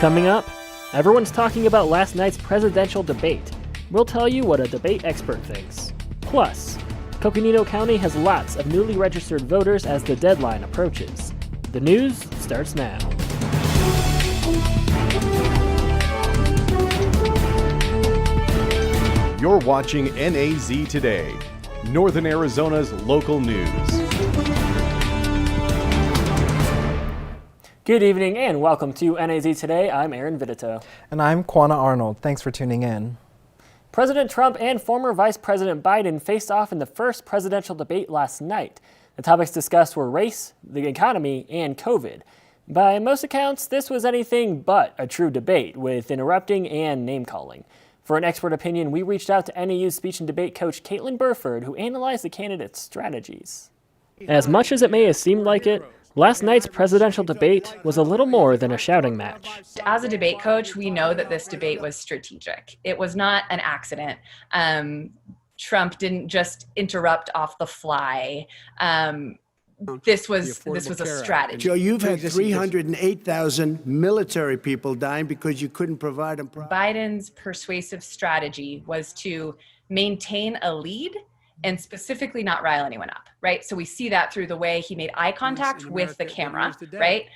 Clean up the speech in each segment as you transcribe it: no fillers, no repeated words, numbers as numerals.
Coming up, everyone's talking about last night's presidential debate. We'll tell you what a debate expert thinks. Plus, Coconino County has lots of newly registered voters as the deadline approaches. The news starts now. You're watching NAZ Today, Northern Arizona's local news. Good evening and welcome to NAZ Today. I'm Aaron Vidito. And I'm Quana Arnold. Thanks for tuning in. President Trump and former Vice President Biden faced off in the first presidential debate last night. The topics discussed were race, the economy, and COVID. By most accounts, this was anything but a true debate, with interrupting and name-calling. For an expert opinion, we reached out to NAU's speech and debate coach Caitlin Burford, who analyzed the candidates' strategies. As much as it may have seemed like it, last night's presidential debate was a little more than a shouting match. As a debate coach, we know that this debate was strategic. It was not an accident. Trump didn't just interrupt off the fly. This was a strategy. Joe, you've had 308,000 military people dying because you couldn't provide them. Biden's persuasive strategy was to maintain a lead and specifically not rile anyone up, right? So we see that through the way he made eye contact with the camera, right?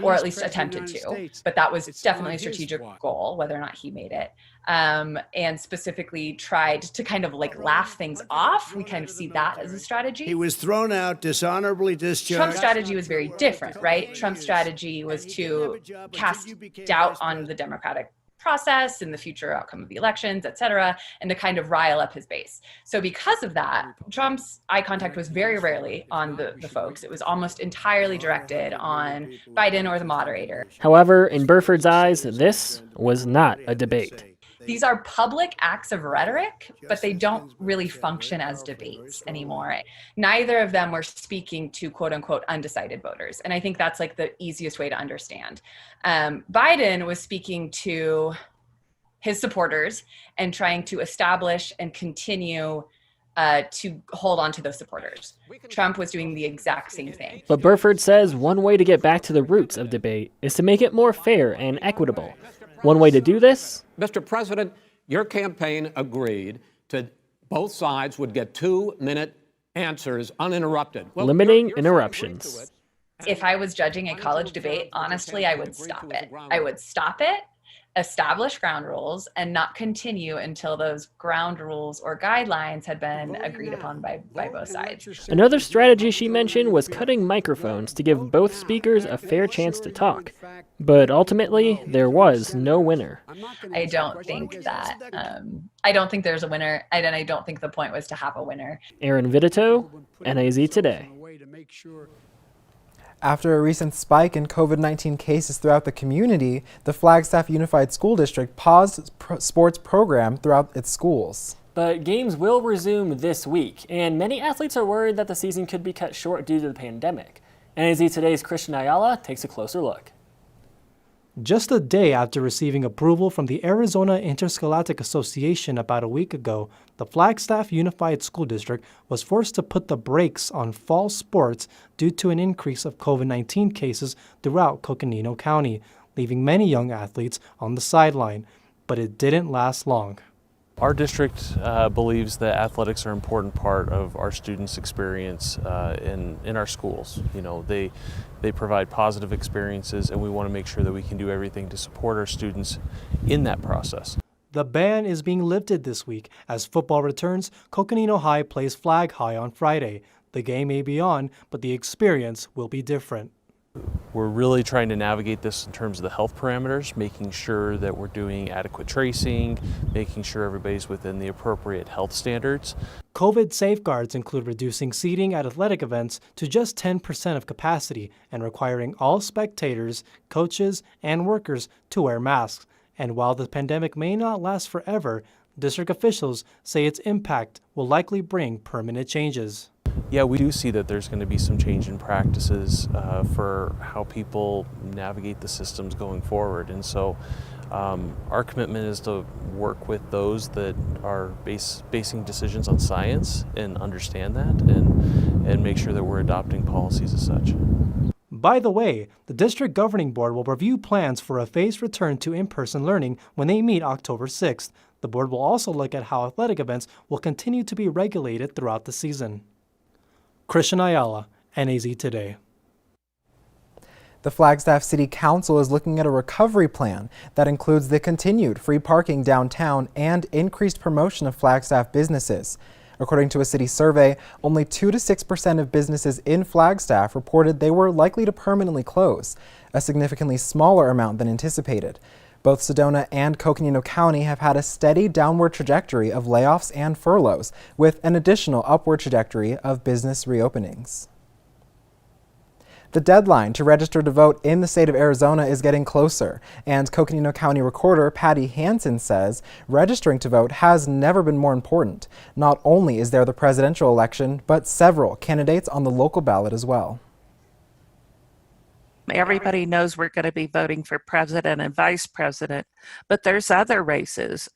Or at least attempted to, but that was definitely a strategic goal, whether or not he made it. And specifically tried to kind of like laugh things off. We kind of see that as a strategy. He was thrown out, dishonorably discharged. Trump's strategy was very different, right? Trump's strategy was to cast doubt on the Democratic process and the future outcome of the elections, et cetera, and to kind of rile up his base. So because of that, Trump's eye contact was very rarely on the folks. It was almost entirely directed on Biden or the moderator. However, in Burford's eyes, this was not a debate. These are public acts of rhetoric, but they don't really function as debates anymore. Neither of them were speaking to quote unquote undecided voters. And I think that's like the easiest way to understand. Biden was speaking to his supporters and trying to establish and continue to hold on to those supporters. Trump was doing the exact same thing. But Burford says one way to get back to the roots of debate is to make it more fair and equitable. One way to do this? Mr. President, your campaign agreed to both sides would get 2-minute answers uninterrupted. Well, limiting interruptions. If I was judging a college debate, honestly, I would stop it. I would stop it, establish ground rules, and not continue until those ground rules or guidelines had been agreed upon by both sides. Another strategy she mentioned was cutting microphones to give both speakers a fair chance to talk. But ultimately, there was no winner. I don't think that, I don't think there's a winner, and I don't think the point was to have a winner. Aaron Vidito, NAZ Today. After a recent spike in COVID-19 cases throughout the community, the Flagstaff Unified School District paused sports program throughout its schools. But games will resume this week, and many athletes are worried that the season could be cut short due to the pandemic. NAZ Today's Christian Ayala takes a closer look. Just a day after receiving approval from the Arizona Interscholastic Association about a week ago, the Flagstaff Unified School District was forced to put the brakes on fall sports due to an increase of COVID-19 cases throughout Coconino County, leaving many young athletes on the sideline. But it didn't last long. Our district believes that athletics are an important part of our students' experience in our schools. You know, they provide positive experiences, and we want to make sure that we can do everything to support our students in that process. The ban is being lifted this week. As football returns, Coconino High plays Flag High on Friday. The game may be on, but the experience will be different. We're really trying to navigate this in terms of the health parameters, making sure that we're doing adequate tracing, making sure everybody's within the appropriate health standards. COVID safeguards include reducing seating at athletic events to just 10% of capacity and requiring all spectators, coaches, and workers to wear masks. And while the pandemic may not last forever, district officials say its impact will likely bring permanent changes. Yeah, we do see that there's going to be some change in practices for how people navigate the systems going forward. And so our commitment is to work with those that are basing decisions on science and understand that and make sure that we're adopting policies as such. By the way, the district governing board will review plans for a phased return to in-person learning when they meet October 6th. The board will also look at how athletic events will continue to be regulated throughout the season. Christian Ayala, NAZ Today. The Flagstaff City Council is looking at a recovery plan that includes the continued free parking downtown and increased promotion of Flagstaff businesses. According to a city survey, only 2 to 6% of businesses in Flagstaff reported they were likely to permanently close, a significantly smaller amount than anticipated. Both Sedona and Coconino County have had a steady downward trajectory of layoffs and furloughs, with an additional upward trajectory of business reopenings. The deadline to register to vote in the state of Arizona is getting closer, and Coconino County Recorder Patty Hansen says registering to vote has never been more important. Not only is there the presidential election, but several candidates on the local ballot as well. Everybody knows we're going to be voting for president and vice president, but there's other races.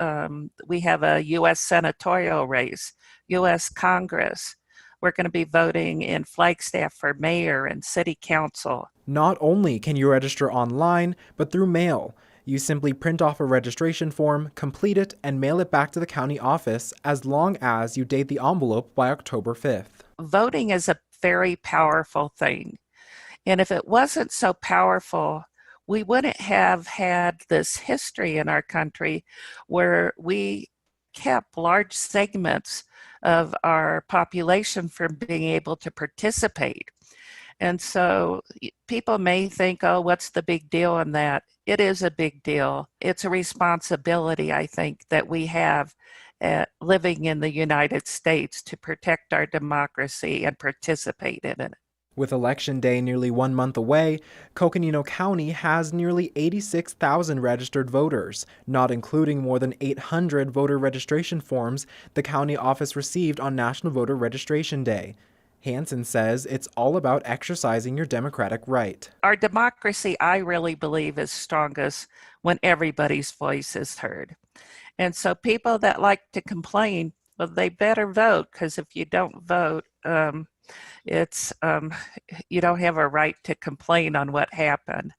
We have a U.S. senatorial race, U.S. Congress. We're going to be voting in Flagstaff for mayor and city council. Not only can you register online, but through mail. You simply print off a registration form, complete it, and mail it back to the county office as long as you date the envelope by October 5th. Voting is a very powerful thing. And if it wasn't so powerful, we wouldn't have had this history in our country where we kept large segments of our population from being able to participate. And so people may think, oh, what's the big deal in that? It is a big deal. It's a responsibility, I think, that we have living in the United States to protect our democracy and participate in it. With Election Day nearly 1 month away, Coconino County has nearly 86,000 registered voters, not including more than 800 voter registration forms the county office received on National Voter Registration Day. Hansen says it's all about exercising your democratic right. Our democracy, I really believe, is strongest when everybody's voice is heard. And so people that like to complain, well, they better vote, because if you don't vote, you don't have a right to complain on what happened.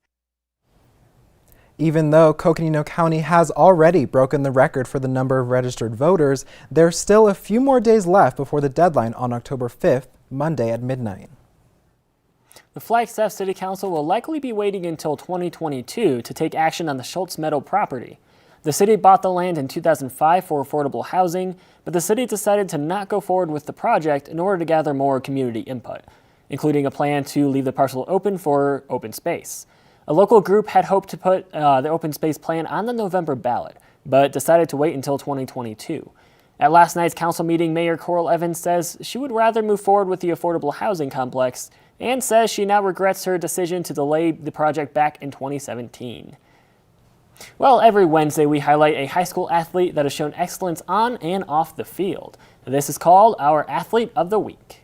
Even though Coconino County has already broken the record for the number of registered voters, there's still a few more days left before the deadline on October 5th, Monday at midnight. The Flagstaff City Council will likely be waiting until 2022 to take action on the Schultz Meadow property. The city bought the land in 2005 for affordable housing, but the city decided to not go forward with the project in order to gather more community input, including a plan to leave the parcel open for open space. A local group had hoped to put the open space plan on the November ballot, but decided to wait until 2022. At last night's council meeting, Mayor Coral Evans says she would rather move forward with the affordable housing complex and says she now regrets her decision to delay the project back in 2017. Well, every Wednesday we highlight a high school athlete that has shown excellence on and off the field. This is called our Athlete of the Week.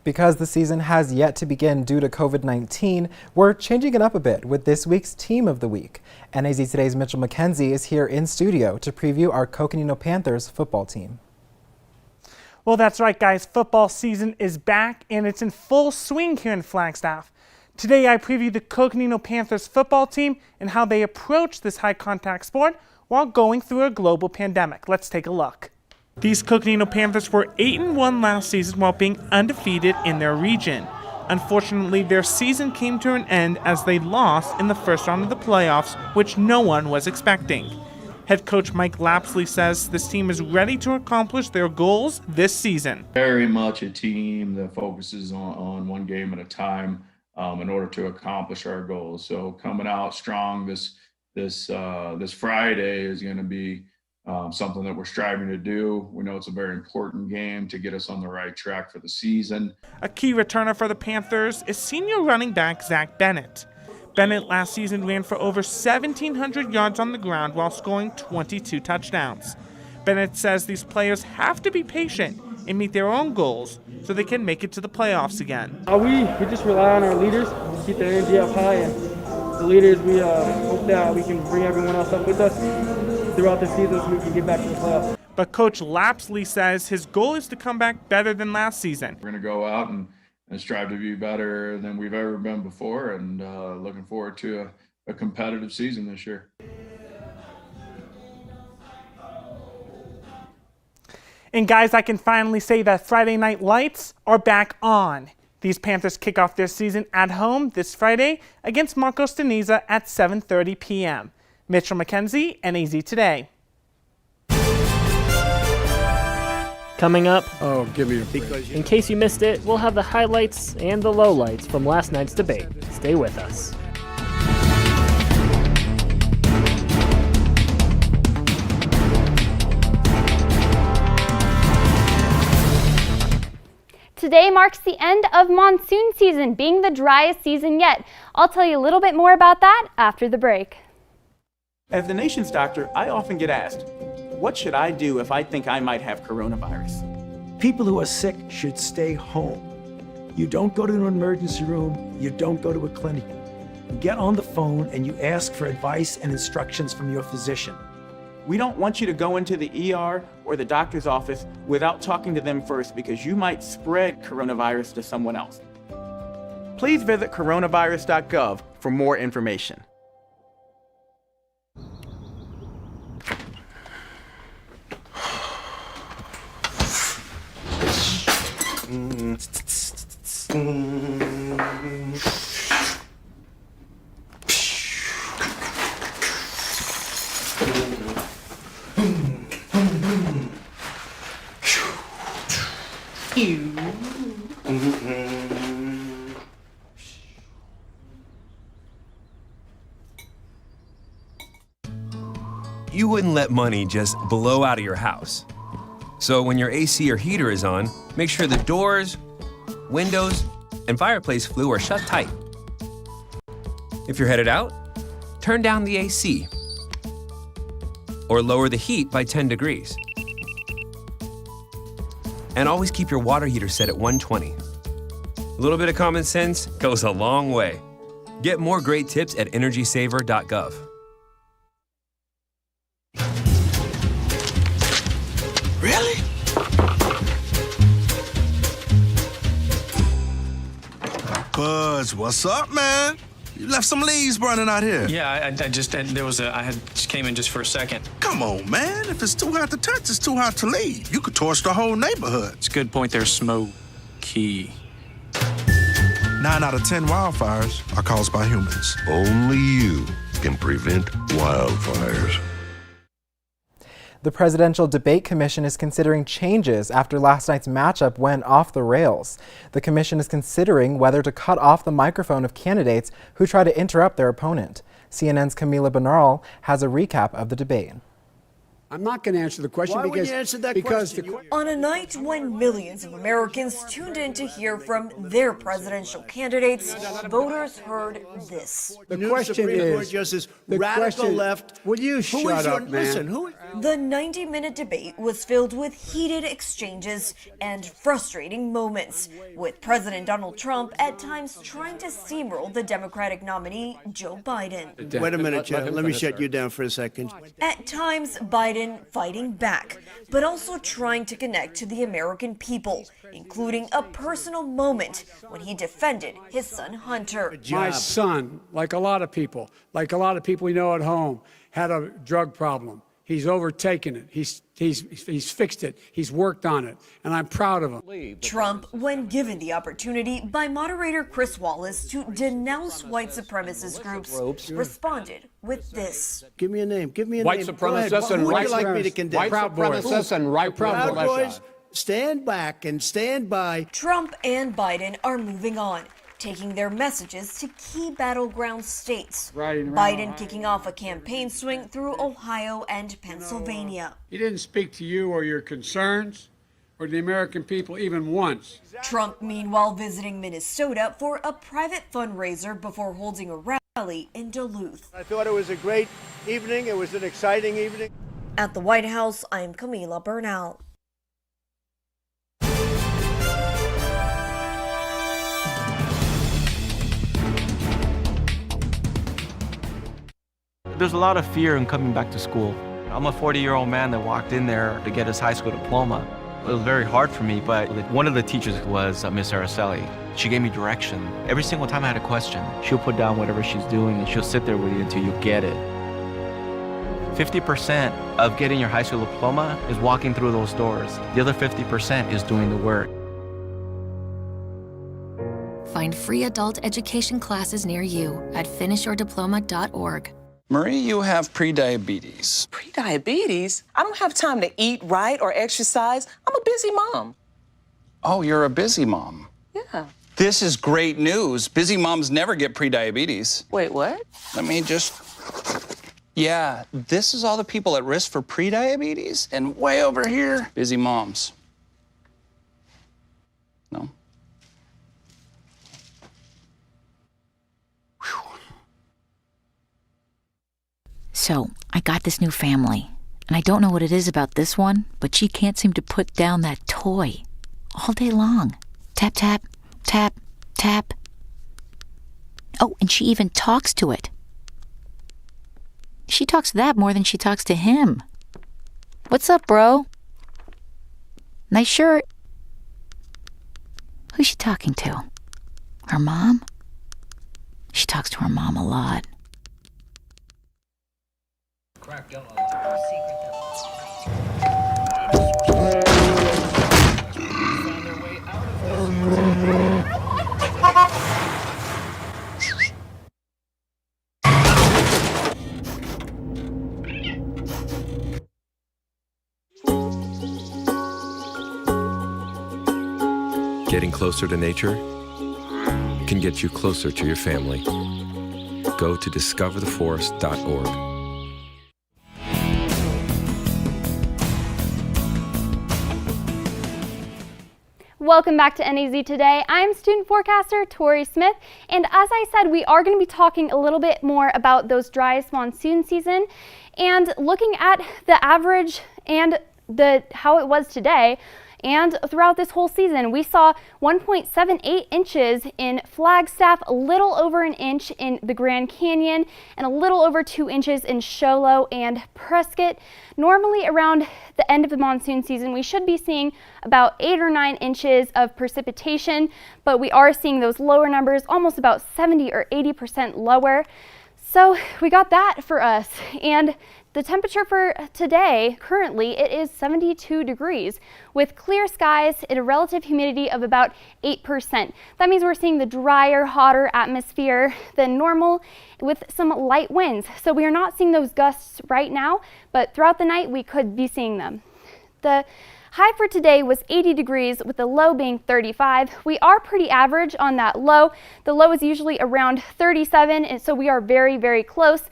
Because the season has yet to begin due to COVID-19, we're changing it up a bit with this week's Team of the Week. NAZ Today's Mitchell McKenzie is here in studio to preview our Coconino Panthers football team. Well, that's right, guys. Football season is back, and it's in full swing here in Flagstaff. Today, I preview the Coconino Panthers football team and how they approach this high-contact sport while going through a global pandemic. Let's take a look. These Coconino Panthers were 8-1 last season while being undefeated in their region. Unfortunately, their season came to an end as they lost in the first round of the playoffs, which no one was expecting. Head coach Mike Lapsley says this team is ready to accomplish their goals this season. Very much a team that focuses on one game at a time in order to accomplish our goals. So coming out strong this Friday is going to be something that we're striving to do. We know it's a very important game to get us on the right track for the season. A key returner for the Panthers is senior running back Zach Bennett. Bennett last season ran for over 1,700 yards on the ground while scoring 22 touchdowns. Bennett says these players have to be patient and meet their own goals so they can make it to the playoffs again. We just rely on our leaders, keep their energy up high, and the leaders, we hope that we can bring everyone else up with us throughout the season so we can get back to the playoffs. But Coach Lapsley says his goal is to come back better than last season. We're going to go out and strive to be better than we've ever been before, and looking forward to a competitive season this year. And guys, I can finally say that Friday Night Lights are back on. These Panthers kick off their season at home this Friday against Marcos de Niza at 7:30 p.m. Mitchell McKenzie, NAZ Today. Coming up, Oh, give me a break. in case you missed it, we'll have the highlights and the lowlights from last night's debate. Stay with us. Today marks the end of monsoon season, being the driest season yet. I'll tell you a little bit more about that after the break. As the nation's doctor, I often get asked, what should I do if I think I might have coronavirus? People who are sick should stay home. You don't go to an emergency room, you don't go to a clinic. You get on the phone and you ask for advice and instructions from your physician. We don't want you to go into the ER or the doctor's office without talking to them first, because you might spread coronavirus to someone else. Please visit coronavirus.gov for more information. You wouldn't let money just blow out of your house. So when your AC or heater is on, make sure the doors, windows, and fireplace flue are shut tight. If you're headed out, turn down the AC or lower the heat by 10 degrees. And always keep your water heater set at 120. A little bit of common sense goes a long way. Get more great tips at energysaver.gov. Really? Buzz, what's up, man? You left some leaves burning out here. Yeah, I just came in just for a second. Come on, man. If it's too hot to touch, it's too hot to leave. You could torch the whole neighborhood. It's a good point there, Smokey. 9 out of 10 wildfires are caused by humans. Only you can prevent wildfires. The Presidential Debate Commission is considering changes after last night's matchup went off the rails. The commission is considering whether to cut off the microphone of candidates who try to interrupt their opponent. CNN's Camila Bernal has a recap of the debate. I'm not going to answer the question on a night when millions of Americans tuned in to hear from their presidential candidates, voters heard this. The question is, the radical left. Will you shut up, man? Listen, the 90-minute debate was filled with heated exchanges and frustrating moments, with President Donald Trump at times trying to steamroll the Democratic nominee, Joe Biden. Wait a minute, Joe. Let me shut you down for a second. At times, Biden fighting back, but also trying to connect to the American people, including a personal moment when he defended his son Hunter. My son, like a lot of people we know at home, had a drug problem. He's overtaken it. He's fixed it. He's worked on it, and I'm proud of him. Trump, when given the opportunity by moderator Chris Wallace to denounce white supremacist groups, responded with this. Give me a name. Give me a white name. Supremacists and white supremacists and right Proud Boys, stand back and stand by. Trump and Biden are moving on, taking their messages to key battleground states. Biden kicking off a campaign swing through Ohio and Pennsylvania. He didn't speak to you or your concerns or the American people even once. Trump, meanwhile, visiting Minnesota for a private fundraiser before holding a rally in Duluth. I thought it was a great evening. It was an exciting evening. At the White House, I'm Camila Bernal. There's a lot of fear in coming back to school. I'm a 40-year-old man that walked in there to get his high school diploma. It was very hard for me, but one of the teachers was Miss Araceli. She gave me direction. Every single time I had a question, she'll put down whatever she's doing and she'll sit there with you until you get it. 50% of getting your high school diploma is walking through those doors. The other 50% is doing the work. Find free adult education classes near you at finishyourdiploma.org. Marie, you have prediabetes. Prediabetes? I don't have time to eat right or exercise. I'm a busy mom. Oh, you're a busy mom. Yeah. This is great news. Busy moms never get prediabetes. Wait, what? Let me just... Yeah, this is all the people at risk for prediabetes, and way over here, busy moms. No? So, I got this new family, and I don't know what it is about this one, but she can't seem to put down that toy all day long. Tap, tap, tap, tap. Oh, and she even talks to it. She talks to that more than she talks to him. What's up, bro? Nice shirt. Who's she talking to? Her mom? She talks to her mom a lot. Getting closer to nature can get you closer to your family. Go to discovertheforest.org. Welcome back to NAZ Today. I'm student forecaster Tori Smith, and as I said, we are going to be talking a little bit more about those driest monsoon season and looking at the average and how it was today. And throughout this whole season, we saw 1.78 inches in Flagstaff, a little over an inch in the Grand Canyon, and a little over 2 inches in Show Low and Prescott. Normally around the end of the monsoon season, we should be seeing about 8 or 9 inches of precipitation, but we are seeing those lower numbers, almost about 70 or 80% lower. So we got that for us. And the temperature for today, currently, it is 72 degrees with clear skies and a relative humidity of about 8%. That means we're seeing the drier, hotter atmosphere than normal with some light winds. So we are not seeing those gusts right now, but throughout the night we could be seeing them. The high for today was 80 degrees with the low being 35. We are pretty average on that low. The low is usually around 37, and so we are very, very close.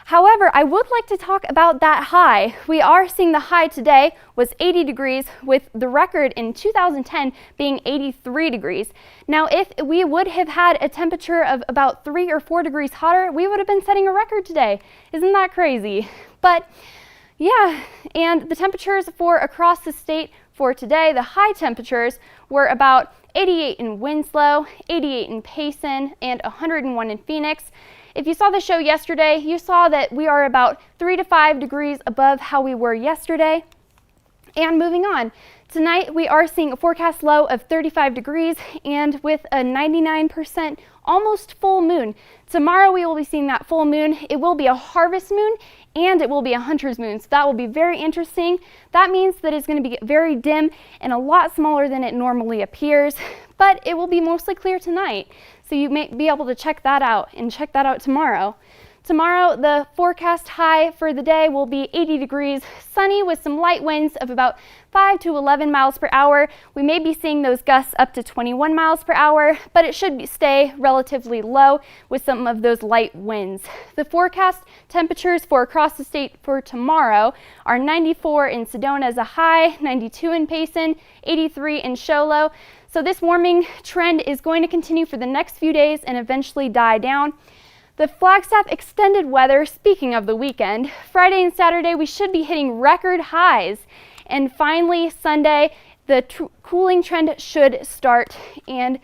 However, I would like to talk about that high. We are seeing the high today was 80 degrees with the record in 2010 being 83 degrees. Now, if we would have had a temperature of about 3 or 4 degrees hotter, we would have been setting a record today. Isn't that crazy? But yeah, and the temperatures for across the state for today, the high temperatures were about 88 in Winslow, 88 in Payson, and 101 in Phoenix. If you saw the show yesterday, you saw that we are about 3 to 5 degrees above how we were yesterday. And moving on, tonight we are seeing a forecast low of 35 degrees and with a 99% almost full moon. Tomorrow we will be seeing that full moon. It will be a harvest moon and it will be a hunter's moon. So that will be very interesting. That means that it's going to be very dim and a lot smaller than it normally appears, but it will be mostly clear tonight. So you may be able to check that out and check that out tomorrow. Tomorrow, the forecast high for the day will be 80 degrees, sunny with some light winds of about 5 to 11 miles per hour. We may be seeing those gusts up to 21 miles per hour, but it should stay relatively low with some of those light winds. The forecast temperatures for across the state for tomorrow are 94 in Sedona as a high, 92 in Payson, 83 in Show Low. So this warming trend is going to continue for the next few days and eventually die down. The Flagstaff extended weather, speaking of the weekend, Friday and Saturday we should be hitting record highs. And finally, Sunday, the cooling trend should start. And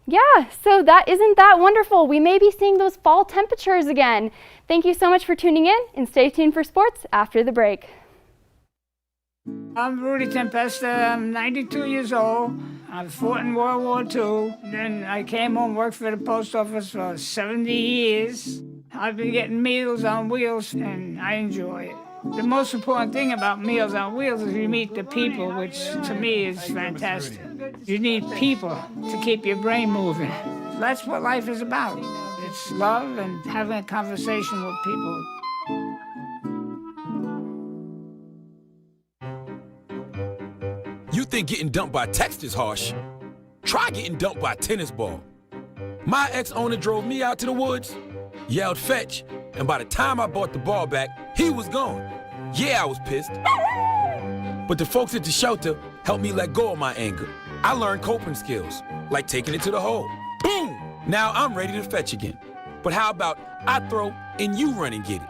yeah, so isn't that wonderful? We may be seeing those fall temperatures again. Thank you so much for tuning in and stay tuned for sports after the break. I'm Rudy Tempesta. I'm 92 years old. I fought in World War II. Then I came home, worked for the post office for 70 years. I've been getting Meals on Wheels, and I enjoy it. The most important thing about Meals on Wheels is you meet the people, which to me is fantastic. You need people to keep your brain moving. That's what life is about. It's love and having a conversation with people. You think getting dumped by text is harsh? Try getting dumped by a tennis ball. My ex-owner drove me out to the woods, yelled fetch, and by the time I brought the ball back, he was gone. Yeah, I was pissed. But the folks at the shelter helped me let go of my anger. I learned coping skills, like taking it to the hole. Boom! Now I'm ready to fetch again. But how about I throw and you run and get it?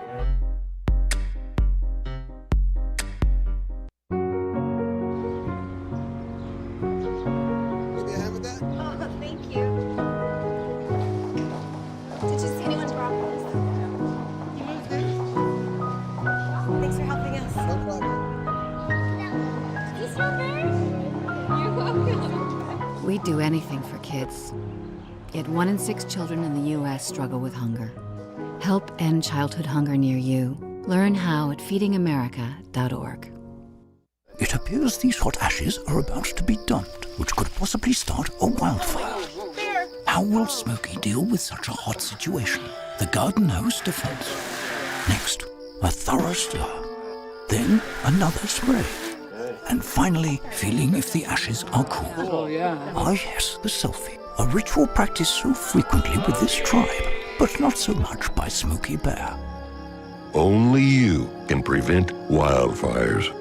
We'd do anything for kids. Yet 1 in 6 children in the U.S. struggle with hunger. Help end childhood hunger near you. Learn how at feedingamerica.org. It appears these hot ashes are about to be dumped, which could possibly start a wildfire. How will Smokey deal with such a hot situation? The garden hose defense. Next, a thorough stir. Then another spray. And finally, feeling if the ashes are cool. Oh, yeah. Ah, yes, the selfie. A ritual practiced so frequently with this tribe, but not so much by Smokey Bear. Only you can prevent wildfires.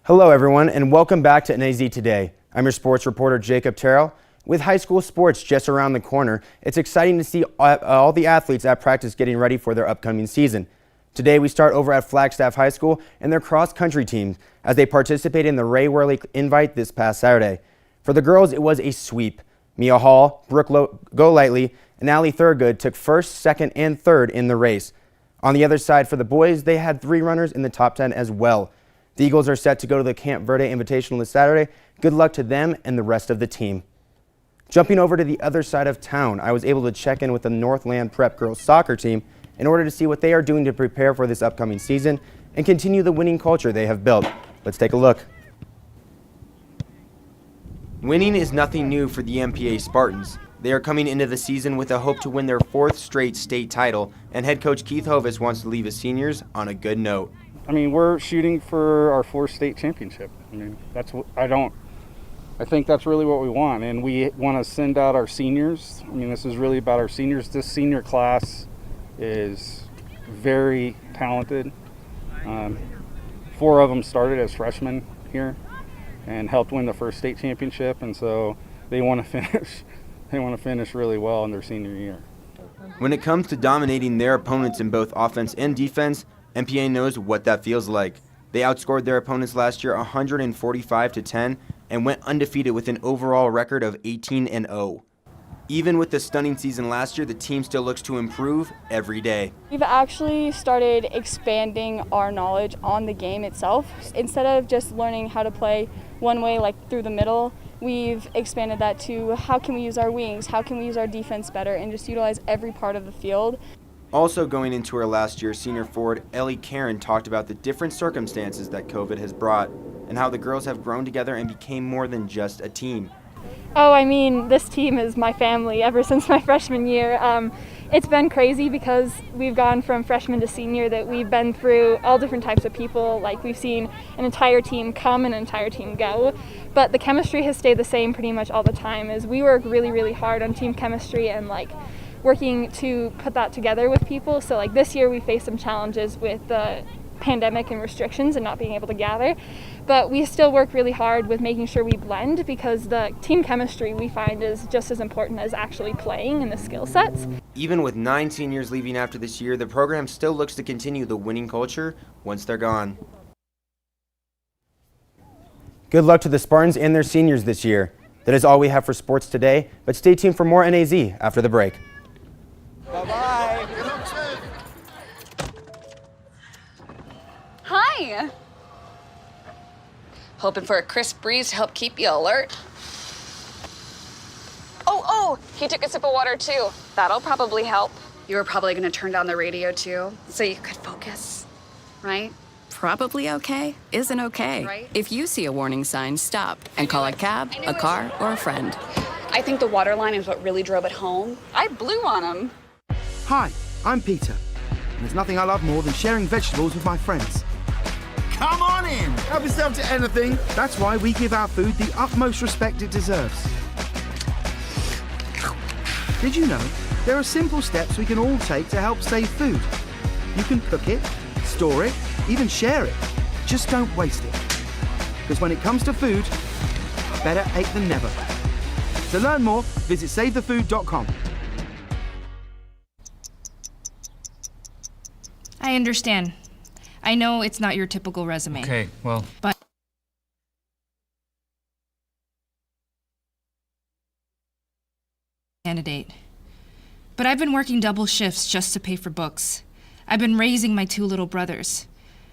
Hello, everyone, and welcome back to NAZ Today. I'm your sports reporter, Jacob Terrell. With high school sports just around the corner, it's exciting to see all the athletes at practice getting ready for their upcoming season. Today, we start over at Flagstaff High School and their cross-country team as they participate in the Ray Worley Invite this past Saturday. For the girls, it was a sweep. Mia Hall, Brooke Golightly, and Allie Thurgood took first, second, and third in the race. On the other side, for the boys, they had 3 runners in the top 10 as well. The Eagles are set to go to the Camp Verde Invitational this Saturday. Good luck to them and the rest of the team. Jumping over to the other side of town, I was able to check in with the Northland Prep girls soccer team in order to see what they are doing to prepare for this upcoming season and continue the winning culture they have built. Let's take a look. Winning is nothing new for the MPA Spartans. They are coming into the season with a hope to win their 4th straight state title, and head coach Keith Hovis wants to leave his seniors on a good note. I mean, we're shooting for our 4th state championship. I mean, that's what I think that's really what we want, and we want to send out our seniors. I mean, this is really about our seniors. This senior class is very talented. 4 of them started as freshmen here and helped win the 1st state championship, and so they want to finish. They want to finish really well in their senior year. When it comes to dominating their opponents in both offense and defense, MPA knows what that feels like. They outscored their opponents last year 145-10 and went undefeated with an overall record of 18-0. Even with the stunning season last year, the team still looks to improve every day. We've actually started expanding our knowledge on the game itself. Instead of just learning how to play one way, like through the middle, we've expanded that to how can we use our wings, how can we use our defense better, and just utilize every part of the field. Also going into her last year, senior forward Ellie Karen talked about the different circumstances that COVID has brought and how the girls have grown together and became more than just a team. Oh, I mean, this team is my family ever since my freshman year. It's been crazy because we've gone from freshman to senior, that we've been through all different types of people. Like, we've seen an entire team come and an entire team go. But the chemistry has stayed the same pretty much all the time, as we work really, really hard on team chemistry and working to put that together with people. So this year we faced some challenges with the pandemic and restrictions and not being able to gather, but we still work really hard with making sure we blend, because the team chemistry we find is just as important as actually playing and the skill sets. Even with 9 seniors leaving after this year, the program still looks to continue the winning culture once they're gone. Good luck to the Spartans and their seniors this year. That is all we have for sports today, but stay tuned for more NAZ after the break. Bye-bye. Hi. Hoping for a crisp breeze to help keep you alert. Oh, he took a sip of water too. That'll probably help. You were probably gonna turn down the radio too, so you could focus, right? Probably okay isn't okay. Right. If you see a warning sign, stop and call a cab, a car, or a friend. I think the water line is what really drove it home. I blew on him. Hi, I'm Peter, and there's nothing I love more than sharing vegetables with my friends. Come on in! Help yourself to anything. That's why we give our food the utmost respect it deserves. Did you know there are simple steps we can all take to help save food? You can cook it, store it, even share it. Just don't waste it. Because when it comes to food, better ache than never. To learn more, visit savethefood.com. I understand. I know it's not your typical resume. Okay, well. But candidate. But I've been working double shifts just to pay for books. I've been raising my 2 little brothers.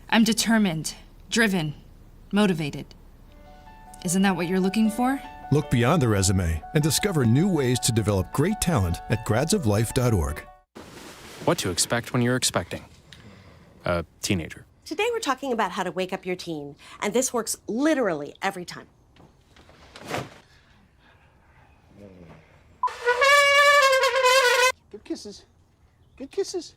I'm determined, driven, motivated. Isn't that what you're looking for? Look beyond the resume and discover new ways to develop great talent at gradsoflife.org. What to expect when you're expecting a teenager. Today we're talking about how to wake up your teen, and this works literally every time. Good kisses. Good kisses.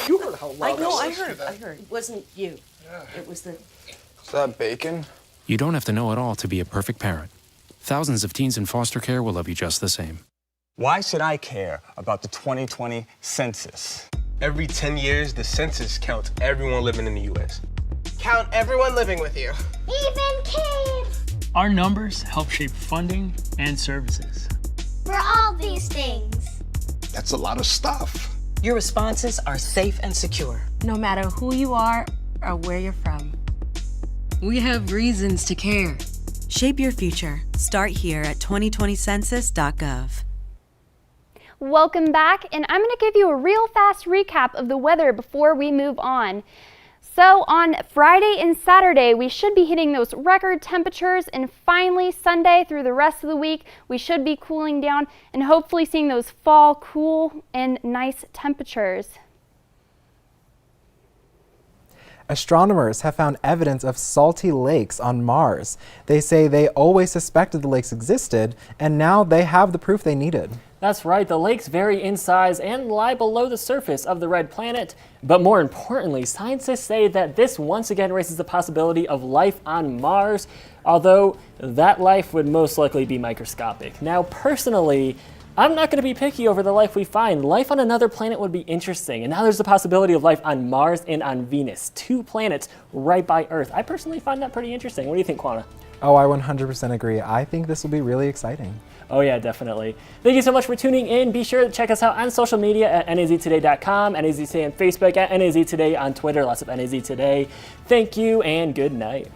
You heard how loud I heard. It wasn't you. Yeah. It was the... Is that bacon? You don't have to know it all to be a perfect parent. Thousands of teens in foster care will love you just the same. Why should I care about the 2020 census? Every 10 years, the census counts everyone living in the U.S. Count everyone living with you. Even kids! Our numbers help shape funding and services. For all these things. That's a lot of stuff. Your responses are safe and secure. No matter who you are or where you're from. We have reasons to care. Shape your future. Start here at 2020census.gov. Welcome back, and I'm going to give you a real fast recap of the weather before we move on. So on Friday and Saturday, we should be hitting those record temperatures, and finally Sunday through the rest of the week, we should be cooling down and hopefully seeing those fall cool and nice temperatures. Astronomers have found evidence of salty lakes on Mars. They say they always suspected the lakes existed, and now they have the proof they needed. That's right, the lakes vary in size and lie below the surface of the red planet. But more importantly, scientists say that this once again raises the possibility of life on Mars, although that life would most likely be microscopic. Now, personally, I'm not going to be picky over the life we find. Life on another planet would be interesting, and now there's the possibility of life on Mars and on Venus, 2 planets right by Earth. I personally find that pretty interesting. What do you think, Quana? Oh, I 100% agree. I think this will be really exciting. Oh yeah, definitely. Thank you so much for tuning in. Be sure to check us out on social media at naztoday.com, NAZ Today on Facebook, at NAZ Today on Twitter, lots of NAZ Today. Thank you and good night.